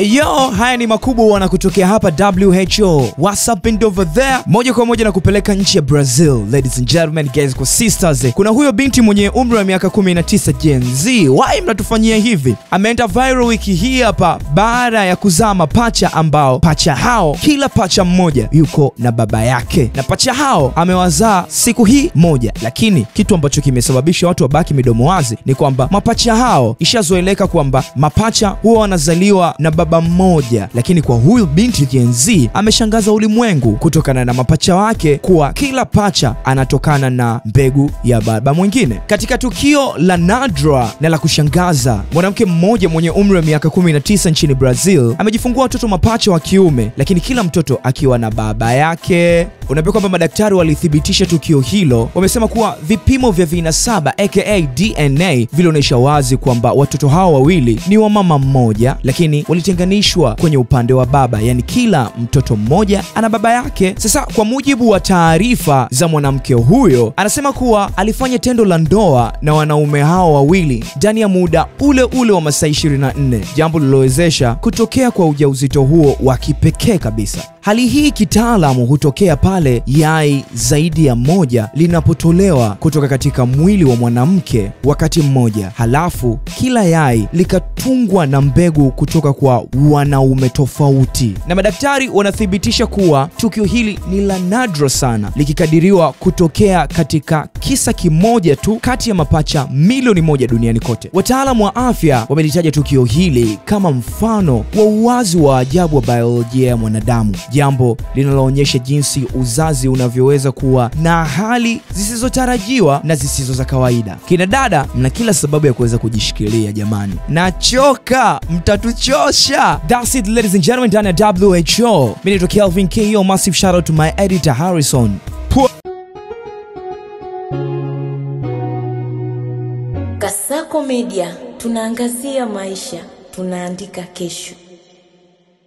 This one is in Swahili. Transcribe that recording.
Yo, haya ni makubwa wanakutokea hapa WHO. What's up and over there? Moja kwa moja na kupeleka nchi ya Brazil. Ladies and gentlemen, guys kwa sisters. Kuna huyo binti mwenye umri wa miaka 19 Gen Z. Why mnatufanyia hivi? Ameenda viral wiki hii hapa baada ya kuzaa mapacha ambao pacha hao kila pacha mmoja yuko na baba yake. Na pacha hao amewazaa siku hii moja. Lakini kitu ambacho kimesababisha watu wabaki midomo wazi ni kwamba mapacha hao ishazoeleka kwamba mapacha huwa wanazaliwa na baba mmoja, lakini kwa huyu binti Gen Z ameshangaza ulimwengu kutokana na mapacha wake kuwa kila pacha anatokana na mbegu ya baba mwingine. Katika tukio la nadra na la kushangaza, mwanamke mmoja mwenye umri wa miaka 19 nchini Brazil amejifungua watoto mapacha wa kiume, lakini kila mtoto akiwa na baba yake. Unapewa kwamba madaktari walithibitisha tukio hilo. Wamesema kuwa vipimo vya vinasaba aka DNA vilionyesha wazi kwamba watoto hao wawili ni wa mama mmoja, lakini walitenganishwa kwenye upande wa baba, yani kila mtoto mmoja ana baba yake. Sasa kwa mujibu wa taarifa za mwanamke huyo, anasema kuwa alifanya tendo la ndoa na wanaume hao wawili ndani ya muda ule wa masaa 24, jambo lililowezesha kutokea kwa ujauzito huo wa kipekee kabisa. Hali hii kitaalamu hutokea pale yai zaidi ya moja linapotolewa kutoka katika mwili wa mwanamke wakati mmoja, halafu kila yai likatungwa na mbegu kutoka kwa wanaume tofauti. Na madaktari wanathibitisha kuwa tukio hili ni la nadra sana, likikadiriwa kutokea katika kisa kimoja tu kati ya mapacha milioni 1 duniani kote. Wataalamu wa afya wamelitaja tukio hili kama mfano wa uwazi wa ajabu wa biolojia ya mwanadamu, jambo linaloonyesha jinsi uzazi unavyoweza kuwa na hali zisizotarajiwa na zisizo za kawaida. Kina dada, mna kila sababu ya kuweza kujishikilia jamani. Nachoka, mtatuchosha. That's it ladies and gentlemen, ndani ya WHO. Mimi ni Kelvin K. Massive shout out to my editor Harrison. Kasako Media, tunaangazia maisha, tunaandika kesho.